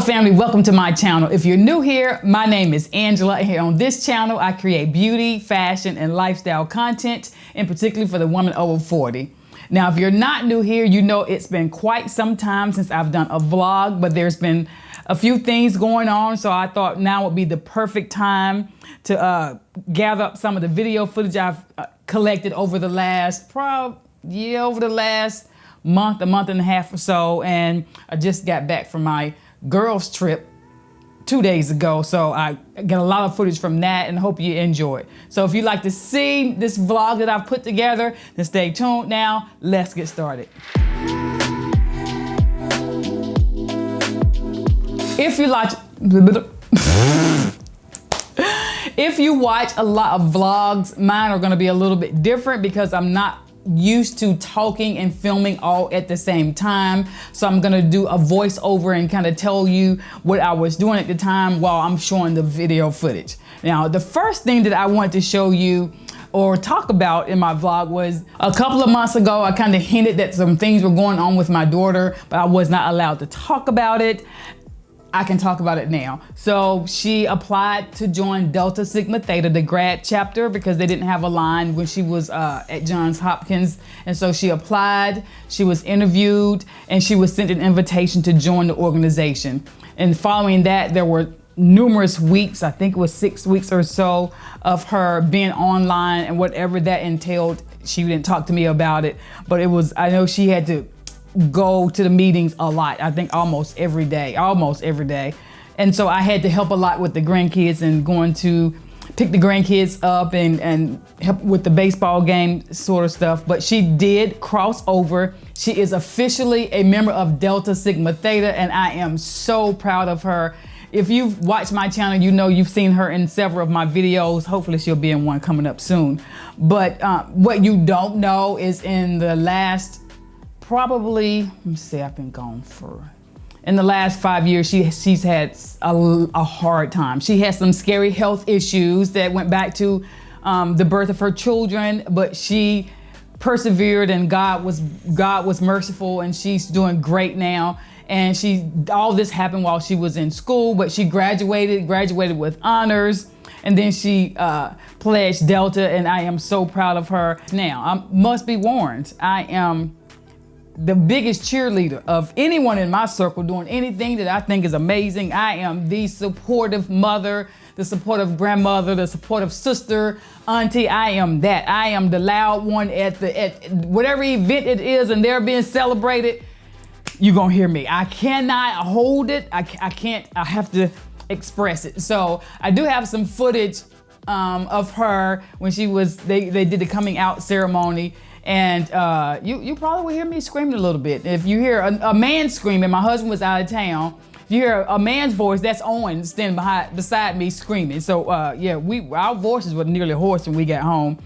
family, welcome to my channel. If you're new here, my name is Angela, and here on this channel I create beauty, fashion, and lifestyle content, and particularly for the woman over 40. Now, if you're not new here, you know it's been quite some time since I've done a vlog, but there's been a few things going on, so I thought now would be the perfect time to gather up some of the video footage I've collected over the last month, a month and a half or so, and I just got back from my girls trip 2 days ago, so I got a lot of footage from that and hope you enjoy it. So if you'd like to see this vlog that I've put together, then stay tuned. Now let's get started. If you watch a lot of vlogs, mine are going to be a little bit different because I'm not used to talking and filming all at the same time. So I'm gonna do a voiceover and kind of tell you what I was doing at the time while I'm showing the video footage. Now, the first thing that I wanted to show you or talk about in my vlog was a couple of months ago, I kind of hinted that some things were going on with my daughter, but I was not allowed to talk about it. I can talk about it now. So she applied to join Delta Sigma Theta, the grad chapter, because they didn't have a line when she was at Johns Hopkins. And so she applied, she was interviewed, and she was sent an invitation to join the organization. And following that, there were numerous weeks, I think it was 6 weeks or so, of her being online and whatever that entailed. She didn't talk to me about it, but it was, I know she had to go to the meetings a lot. I think almost every day. And so I had to help a lot with the grandkids and going to pick the grandkids up and help with the baseball game sort of stuff. But she did cross over. She is officially a member of Delta Sigma Theta, and I am so proud of her. If you've watched my channel, you know you've seen her in several of my videos. Hopefully she'll be in one coming up soon. But what you don't know is in the last probably, let me see, I've been gone in the last 5 years, she's had a hard time. She has some scary health issues that went back to the birth of her children, but she persevered and God was merciful, and she's doing great now. And all this happened while she was in school, but she graduated with honors, and then she pledged Delta, and I am so proud of her. Now, I must be warned, I am the biggest cheerleader of anyone in my circle doing anything that I think is amazing. I am the supportive mother, the supportive grandmother, the supportive sister, auntie. I am that. I am the loud one at whatever event it is and they're being celebrated. You're gonna hear me. I cannot hold it. I can't, I have to express it. So I do have some footage of her when they did the coming out ceremony. And you probably will hear me screaming a little bit. If you hear a man screaming, my husband was out of town. If you hear a man's voice, that's Owen standing beside me screaming. So yeah, our voices were nearly hoarse when we got home.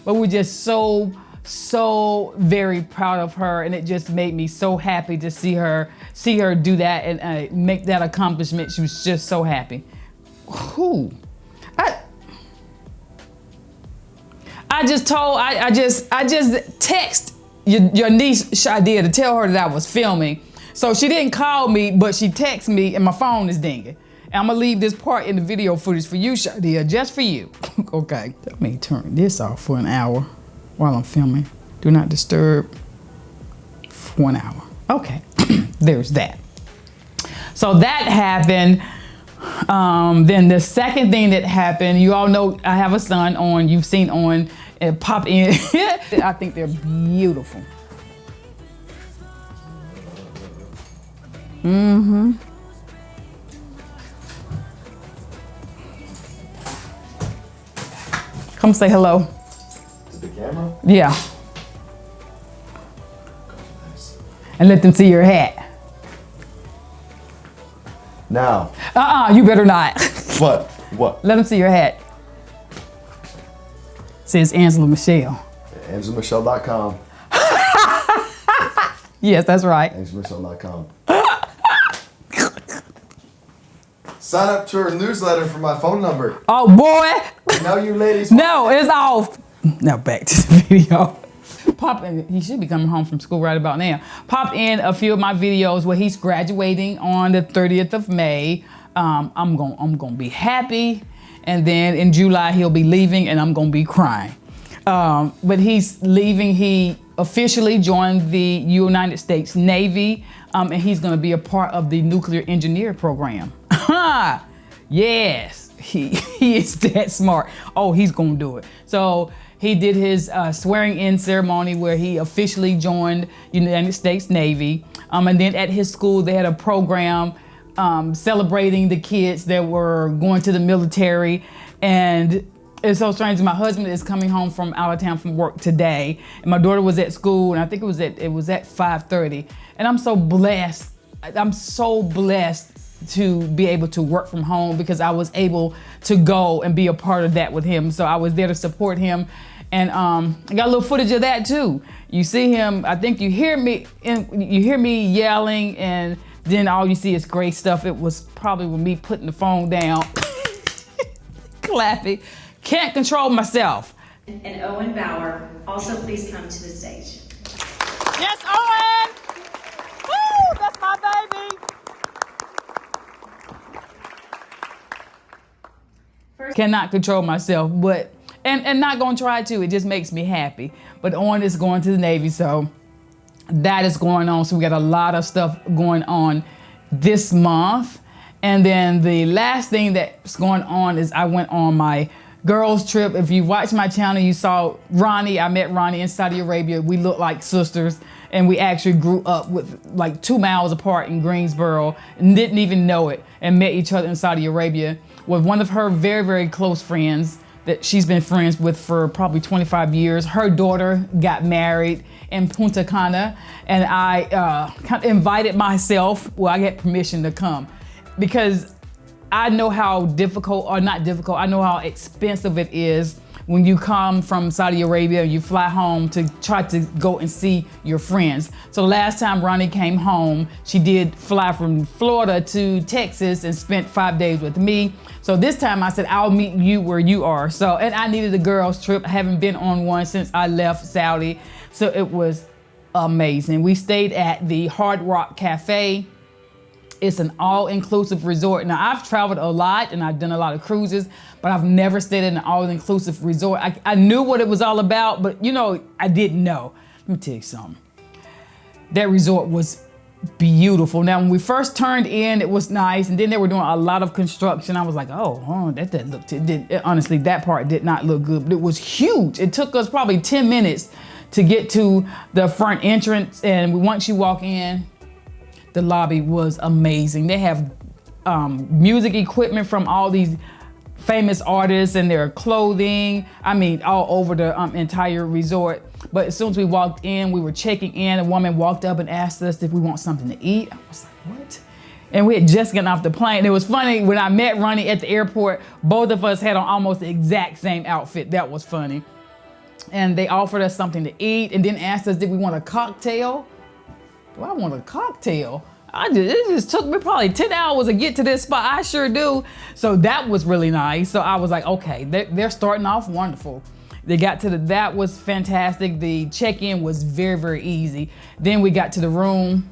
But we're just so very proud of her, and it just made me so happy to see her do that and make that accomplishment. She was just so happy. Who? I just text your niece Shadia to tell her that I was filming. So she didn't call me, but she texted me, and my phone is dinging. I'm gonna leave this part in the video footage for you, Shadia, just for you. Okay, let me turn this off for an hour while I'm filming. Do not disturb for 1 hour. Okay, there's that. So that happened. Then the second thing that happened, you all know I have a son on, you've seen on, pop in. I think they're beautiful. Mm-hmm. Come say hello. To the camera? Yeah. And let them see your hat. Now. You better not. What? What? Let them see your hat. Says Angela Mashelle. AngelaMashelle.com. Yes, that's right. AngelaMashelle.com. Sign up to her newsletter for my phone number. Oh boy. Now you ladies. No, it's off. Now back to the video. Pop in, he should be coming home from school right about now. Pop in a few of my videos where he's graduating on the 30th of May. I'm gonna be happy. And then in July, he'll be leaving and I'm gonna be crying. But he's leaving, he officially joined the United States Navy, and he's gonna be a part of the nuclear engineer program. Yes, he is that smart. Oh, he's gonna do it. So he did his swearing in ceremony where he officially joined United States Navy. And then at his school, they had a program celebrating the kids that were going to the military. And it's so strange. My husband is coming home from out of town from work today, and my daughter was at school, and I think it was at 5:30. And I'm so blessed. I'm so blessed to be able to work from home because I was able to go and be a part of that with him. So I was there to support him, and I got a little footage of that too. You see him. I think you hear me yelling, and then all you see is great stuff. It was probably with me putting the phone down, clapping. Can't control myself. And Owen Bauer, also please come to the stage. Yes, Owen! Woo, that's my baby! Cannot control myself, but, and not gonna try to, it just makes me happy. But Owen is going to the Navy, so that is going on. So we got a lot of stuff going on this month. And then the last thing that's going on is I went on my girls trip. If you watch my channel, you saw Ronnie. I met Ronnie in Saudi Arabia. We look like sisters, and we actually grew up with like 2 miles apart in Greensboro and didn't even know it, and met each other in Saudi Arabia with one of her very, very close friends that she's been friends with for probably 25 years. Her daughter got married in Punta Cana, and I kind of invited myself. Well, I get permission to come because I know how difficult, or not difficult, I know how expensive it is when you come from Saudi Arabia and you fly home to try to go and see your friends. So last time Ronnie came home, she did fly from Florida to Texas and spent 5 days with me. So this time I said, I'll meet you where you are. So, and I needed a girls trip. I haven't been on one since I left Saudi. So it was amazing. We stayed at the Hard Rock Cafe. It's an all-inclusive resort. Now, I've traveled a lot and I've done a lot of cruises, but I've never stayed in an all-inclusive resort. I knew what it was all about, but you know, I didn't know. Let me tell you something. That resort was beautiful. Now, when we first turned in, it was nice, and then they were doing a lot of construction. I was like, that didn't look, honestly, that part did not look good, but it was huge. It took us probably 10 minutes to get to the front entrance, and once you walk in, the lobby was amazing. They have music equipment from all these famous artists and their clothing. I mean, all over the entire resort. But as soon as we walked in, we were checking in. A woman walked up and asked us if we want something to eat. I was like, what? And we had just gotten off the plane. It was funny, when I met Ronnie at the airport, both of us had on almost the exact same outfit. That was funny. And they offered us something to eat and then asked us, did we want a cocktail? Do I want a cocktail? It just took me probably 10 hours to get to this spot. I sure do. So that was really nice. So I was like, okay, they're starting off wonderful. They got to that was fantastic. The check-in was very, very easy. Then we got to the room.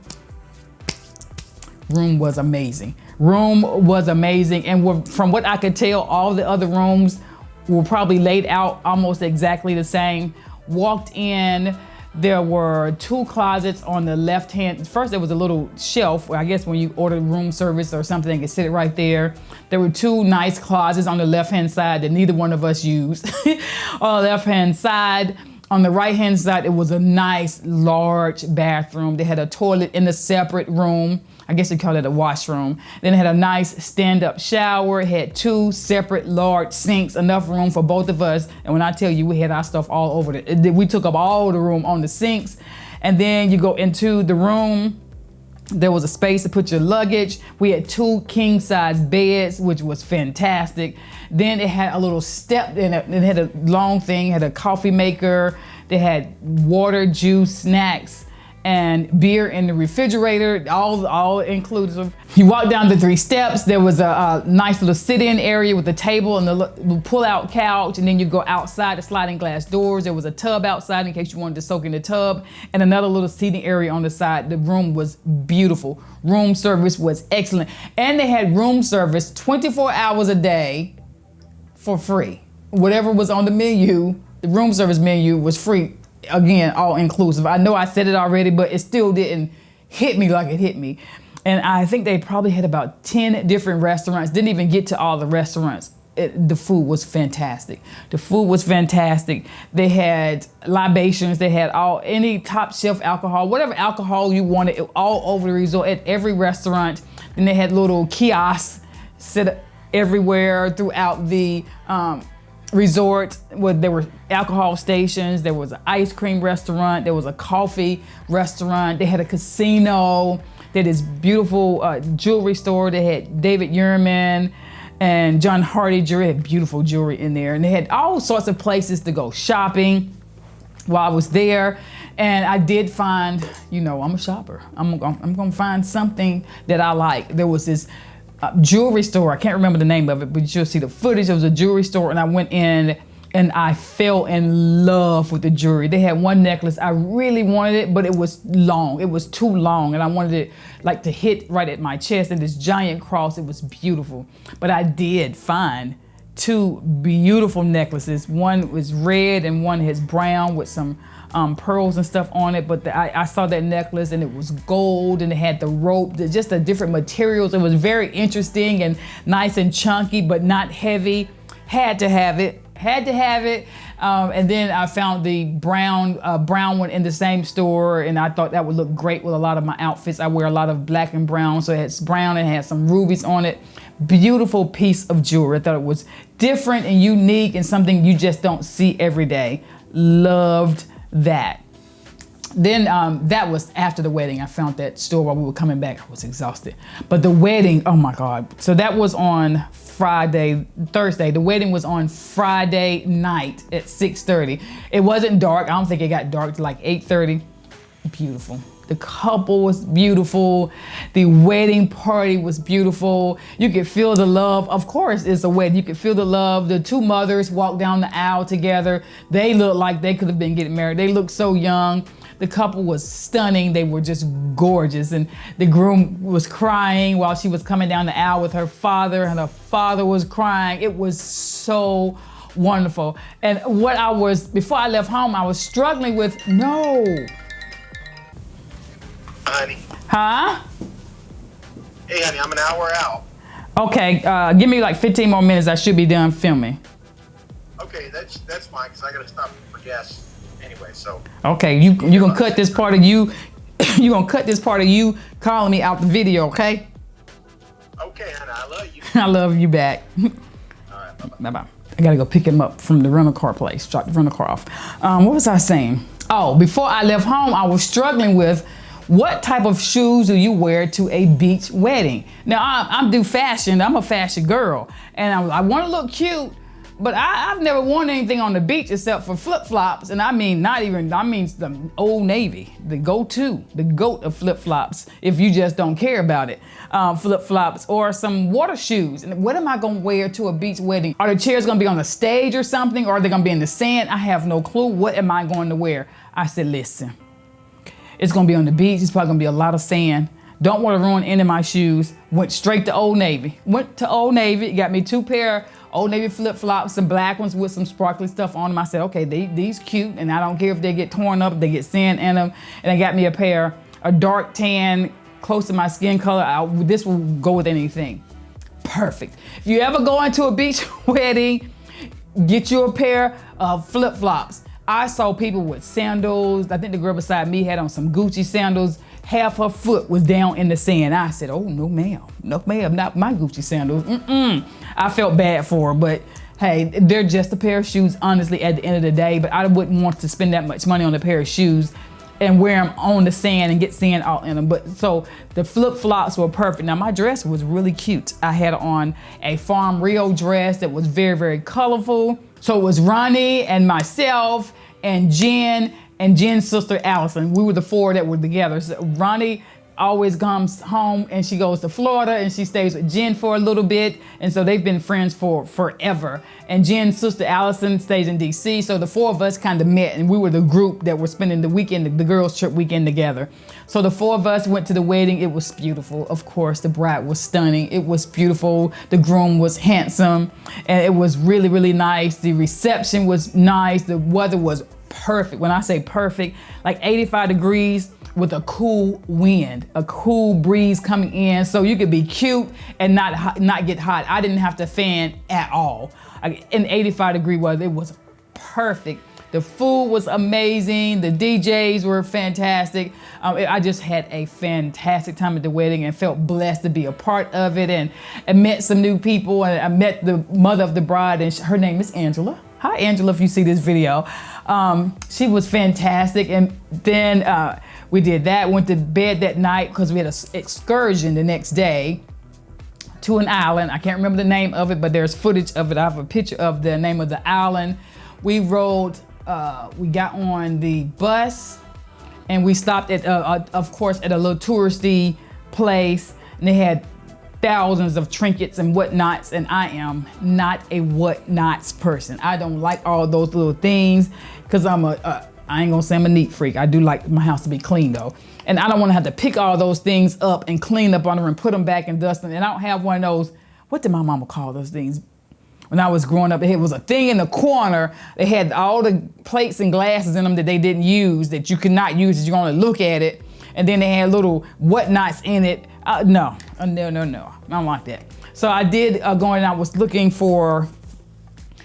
Room was amazing. And from what I could tell, all the other rooms were probably laid out almost exactly the same. Walked in, there were 2 closets on the left hand. First, there was a little shelf where I guess when you order room service or something, they could sit it right there. There were 2 nice closets on the left hand side that neither one of us used. On the left hand side. On the right hand side, it was a nice large bathroom. They had a toilet in a separate room. I guess they call it a washroom. Then it had a nice stand-up shower. It had 2 separate large sinks, enough room for both of us. And when I tell you, we had our stuff all over it. We took up all the room on the sinks. And then you go into the room. There was a space to put your luggage. We had 2 king-size beds, which was fantastic. Then it had a little step in it. It had a long thing, had a coffee maker. They had water, juice, snacks, and beer in the refrigerator, all inclusive. You walk down the 3 steps. There was a nice little sit-in area with a table and the pull-out couch, and then you go outside the sliding glass doors. There was a tub outside in case you wanted to soak in the tub, and another little seating area on the side. The room was beautiful. Room service was excellent, and they had room service 24 hours a day for free. Whatever was on the menu, the room service menu was free. Again, all inclusive. I know I said it already, but it still didn't hit me like it hit me. And I think they probably had about 10 different restaurants. Didn't even get to all the restaurants. The food was fantastic. The food was fantastic. They had libations. They had any top shelf alcohol, whatever alcohol you wanted, all over the resort at every restaurant. Then they had little kiosks set everywhere throughout the resort, where there were alcohol stations. There was an ice cream restaurant. There was a coffee restaurant. They had a casino. They had this beautiful jewelry store. They had David Yurman and John Hardy jewelry. They had beautiful jewelry in there. And they had all sorts of places to go shopping while I was there. And I did find, I'm a shopper. I'm gonna find something that I like. There was this jewelry store. I can't remember the name of it, but you'll see the footage. It was a jewelry store, and I went in and I fell in love with the jewelry. They had one necklace. I really wanted it, but it was long. It was too long, and I wanted it like to hit right at my chest, and this giant cross. It was beautiful. But I did find 2 beautiful necklaces. One was red and one has brown with some pearls and stuff on it, but I saw that necklace and it was gold, and it had the rope, just the different materials. It was very interesting and nice and chunky, but not heavy. Had to have it. And then I found the brown one in the same store, and I thought that would look great with a lot of my outfits. I wear a lot of black and brown, so it had brown and had some rubies on it. Beautiful piece of jewelry. I thought it was different and unique and something you just don't see every day. Loved that. Then that was after the wedding. I found that store while we were coming back. I was exhausted. But the wedding, oh my God. So that was on Thursday. The wedding was on Friday night at 6:30. It wasn't dark. I don't think it got dark till like 8:30. Beautiful. The couple was beautiful. The wedding party was beautiful. You could feel the love. Of course, it's a wedding. You could feel the love. The 2 mothers walked down the aisle together. They looked like they could have been getting married. They looked so young. The couple was stunning. They were just gorgeous. And the groom was crying while she was coming down the aisle with her father, and her father was crying. It was so wonderful. And before I left home, I was struggling with, Honey. Huh? Hey, honey, I'm an hour out. Okay, give me like 15 more minutes. I should be done filming. Okay, that's fine, because I got to stop for gas anyway, so. Okay, you gonna cut this part of you, you gonna cut this part of you calling me out the video, okay? Okay, honey, I love you. I love you back. All right, bye-bye. Bye-bye. I gotta go pick him up from the rental car place, drop the rental car off. What was I saying? Oh, before I left home, I was struggling with what type of shoes do you wear to a beach wedding? Now, I'm do fashion. I'm a fashion girl, and I want to look cute, but I've never worn anything on the beach except for flip-flops, and I mean the Old Navy, the goat of flip-flops, if you just don't care about it. Flip-flops or some water shoes. And what am I gonna wear to a beach wedding? Are the chairs gonna be on the stage or something, or are they gonna be in the sand? I have no clue. What am I going to wear? I said, listen. It's gonna be on the beach. It's probably gonna be a lot of sand. Don't want to ruin any of my shoes. Went straight to Old Navy. Got me 2 pair Old Navy flip-flops, some black ones with some sparkly stuff on them. I said, okay, these cute, and I don't care if they get torn up, they get sand in them. And I got me a dark tan, close to my skin color. This will go with anything. Perfect. If you ever go into a beach wedding, get you a pair of flip-flops. I saw people with sandals. I think the girl beside me had on some Gucci sandals. Half her foot was down in the sand. I said, oh, no ma'am, not my Gucci sandals. I felt bad for her, but hey, they're just a pair of shoes, honestly, at the end of the day, but I wouldn't want to spend that much money on a pair of shoes and wear them on the sand and get sand all in them. But so the flip-flops were perfect. Now my dress was really cute. I had on a Farm Rio dress that was very, very colorful. So it was Ronnie and myself and Jen's sister Allison. We were the four that were together. So Ronnie always comes home and she goes to Florida and she stays with Jen for a little bit. And so they've been friends for forever. And Jen's sister Allison stays in DC. So the four of us kind of met and we were the group that were spending the weekend, the girls trip weekend together. So the four of us went to the wedding. It was beautiful. Of course, the bride was stunning. It was beautiful. The groom was handsome and it was really, really nice. The reception was nice. The weather was perfect. When I say perfect, like 85 degrees, with a cool wind, a cool breeze coming in, so you could be cute and not get hot. I didn't have to fan at all. In 85-degree weather, it was perfect. The food was amazing. The DJs were fantastic. I just had a fantastic time at the wedding and felt blessed to be a part of it. And I met some new people. And I met the mother of the bride, and her name is Angela. Hi, Angela, if you see this video. She was fantastic. And then we did that, went to bed that night because we had an excursion the next day to an island. I can't remember the name of it, but there's footage of it. I have a picture of the name of the island. We rode, we got on the bus and we stopped at, of course, at a little touristy place, and they had thousands of trinkets and whatnots, and I am not a whatnots person. I don't like all those little things because I ain't gonna say I'm a neat freak. I do like my house to be clean though. And I don't wanna have to pick all those things up and clean up on them and put them back and dust them. And I don't have one of those, what did my mama call those things? When I was growing up, it was a thing in the corner. They had all the plates and glasses in them that they didn't use, that you could not use, that you only look at it. And then they had little whatnots in it. No, I don't like that. So I did go and I was looking for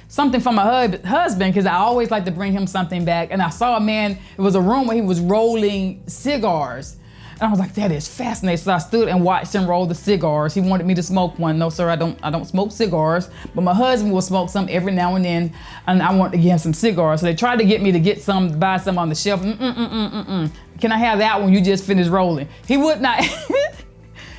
something from my husband, because I always like to bring him something back. And I saw a man, it was a room where he was rolling cigars. And I was like, that is fascinating. So I stood and watched him roll the cigars. He wanted me to smoke one. No, sir, I don't smoke cigars. But my husband will smoke some every now and then. And I wanted to get him some cigars. So they tried to get me to get some, buy some on the shelf. Can I have that one? You just finished rolling. He would not,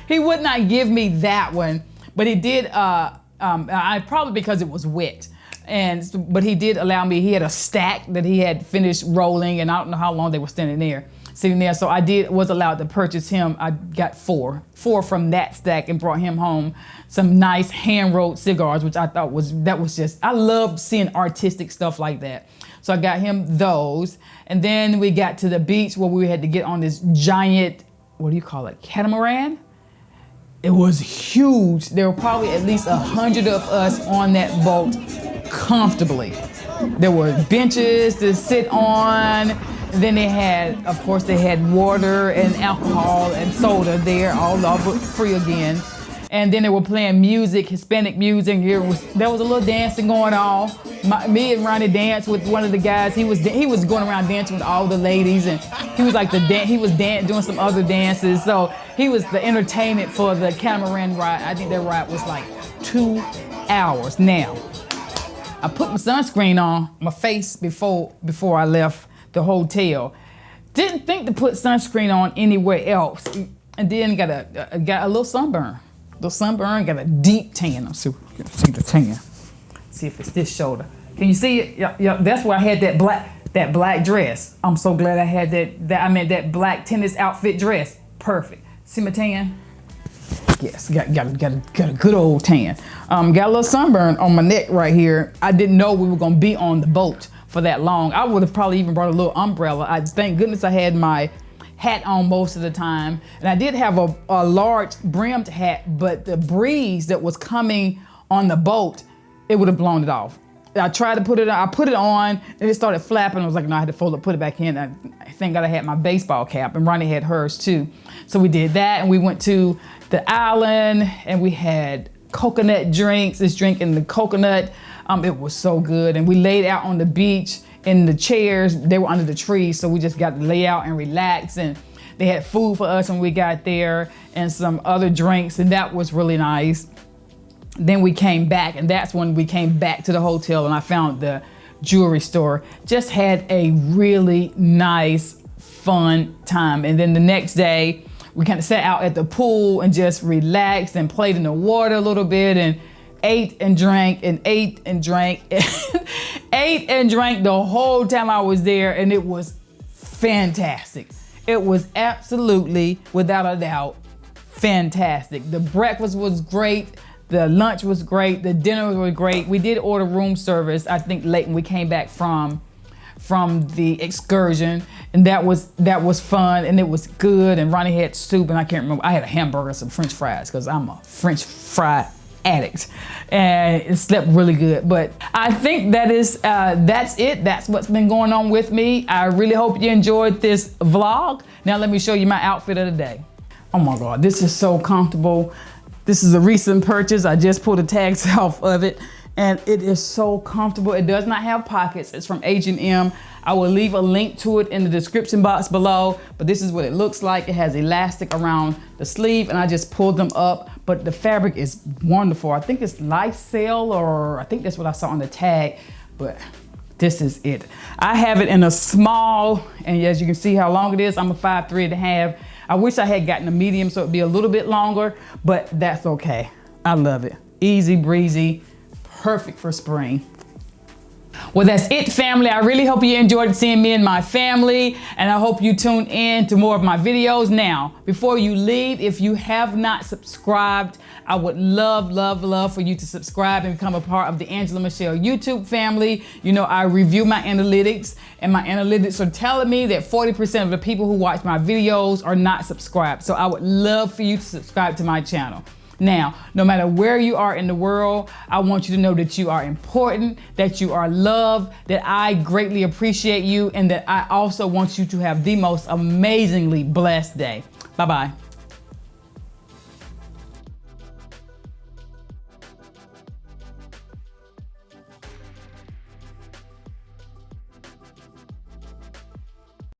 he would not give me that one. But he did, probably because it was wet. But he did allow me, he had a stack that he had finished rolling, and I don't know how long they were sitting there. So I was allowed to purchase him. I got four from that stack and brought him home some nice hand-rolled cigars, which I thought I love seeing artistic stuff like that. So I got him those. And then we got to the beach where we had to get on this giant, what do you call it, catamaran? It was huge. There were probably at least 100 of us on that boat comfortably. There were benches to sit on. And then they had, of course, they had water and alcohol and soda there, all free again. And then they were playing music, Hispanic music. There was a little dancing going on. Me and Ronnie danced with one of the guys. He was going around dancing with all the ladies, and he was like doing some other dances. So he was the entertainment for the Catamaran Ride. I think that ride was like 2 hours. Now, I put my sunscreen on my face before I left the hotel. Didn't think to put sunscreen on anywhere else, and then got a little sunburn. The sunburn, got a deep tan. Let's see the tan. See if it's this shoulder. Can you see it? Yeah, that's where I had that black dress. I'm so glad I had that black tennis outfit dress. Perfect. See my tan? Yes, got a good old tan. Got a little sunburn on my neck right here. I didn't know we were gonna be on the boat for that long. I would have probably even brought a little umbrella. Thank goodness I had my hat on most of the time. And I did have a large brimmed hat, but the breeze that was coming on the boat, it would have blown it off. I tried to put it on, I put it on, and it started flapping. I was like, no, I had to fold it, put it back in. I thank God I had my baseball cap, and Ronnie had hers too. So we did that, and we went to the island, and we had coconut drinks, this drink in the coconut. It was so good. And we laid out on the beach in the chairs. They were under the trees, so we just got to lay out and relax. And they had food for us when we got there, and some other drinks, and that was really nice. Then we came back, and that's when we came back to the hotel, and I found the jewelry store. Just had a really nice fun time. And then the next day, we kind of sat out at the pool and just relaxed and played in the water a little bit and ate and drank and ate and drank. Ate and drank the whole time I was there, and it was fantastic. It was absolutely, without a doubt, fantastic. The breakfast was great. The lunch was great. The dinner was great. We did order room service, I think, late when we came back from the excursion, and that was fun, and it was good. And Ronnie had soup, and I can't remember. I had a hamburger and some French fries because I'm a French fry addict, and it slept really good. But I think that's it. That's what's been going on with me. I really hope you enjoyed this vlog. Now let me show you my outfit of the day. Oh my God, this is so comfortable. This is a recent purchase. I just pulled the tags off of it, and it is so comfortable. It does not have pockets. It's from H&M. I will leave a link to it in the description box below, but this is what it looks like. It has elastic around the sleeve, and I just pulled them up, but the fabric is wonderful. I think it's Lifesail, or I think that's what I saw on the tag, but this is it. I have it in a small, and as you can see how long it is, I'm a 5'3½". I wish I had gotten a medium so it'd be a little bit longer, but that's okay. I love it. Easy breezy, perfect for spring. Well, that's it, family. I really hope you enjoyed seeing me and my family, and I hope you tune in to more of my videos. Now, before you leave, if you have not subscribed, I would love for you to subscribe and become a part of the Angela Mashelle YouTube family. You know, I review my analytics, and my analytics are telling me that 40% of the people who watch my videos are not subscribed. So I would love for you to subscribe to my channel. Now, no matter where you are in the world, I want you to know that you are important, that you are loved, that I greatly appreciate you, and that I also want you to have the most amazingly blessed day. Bye-bye.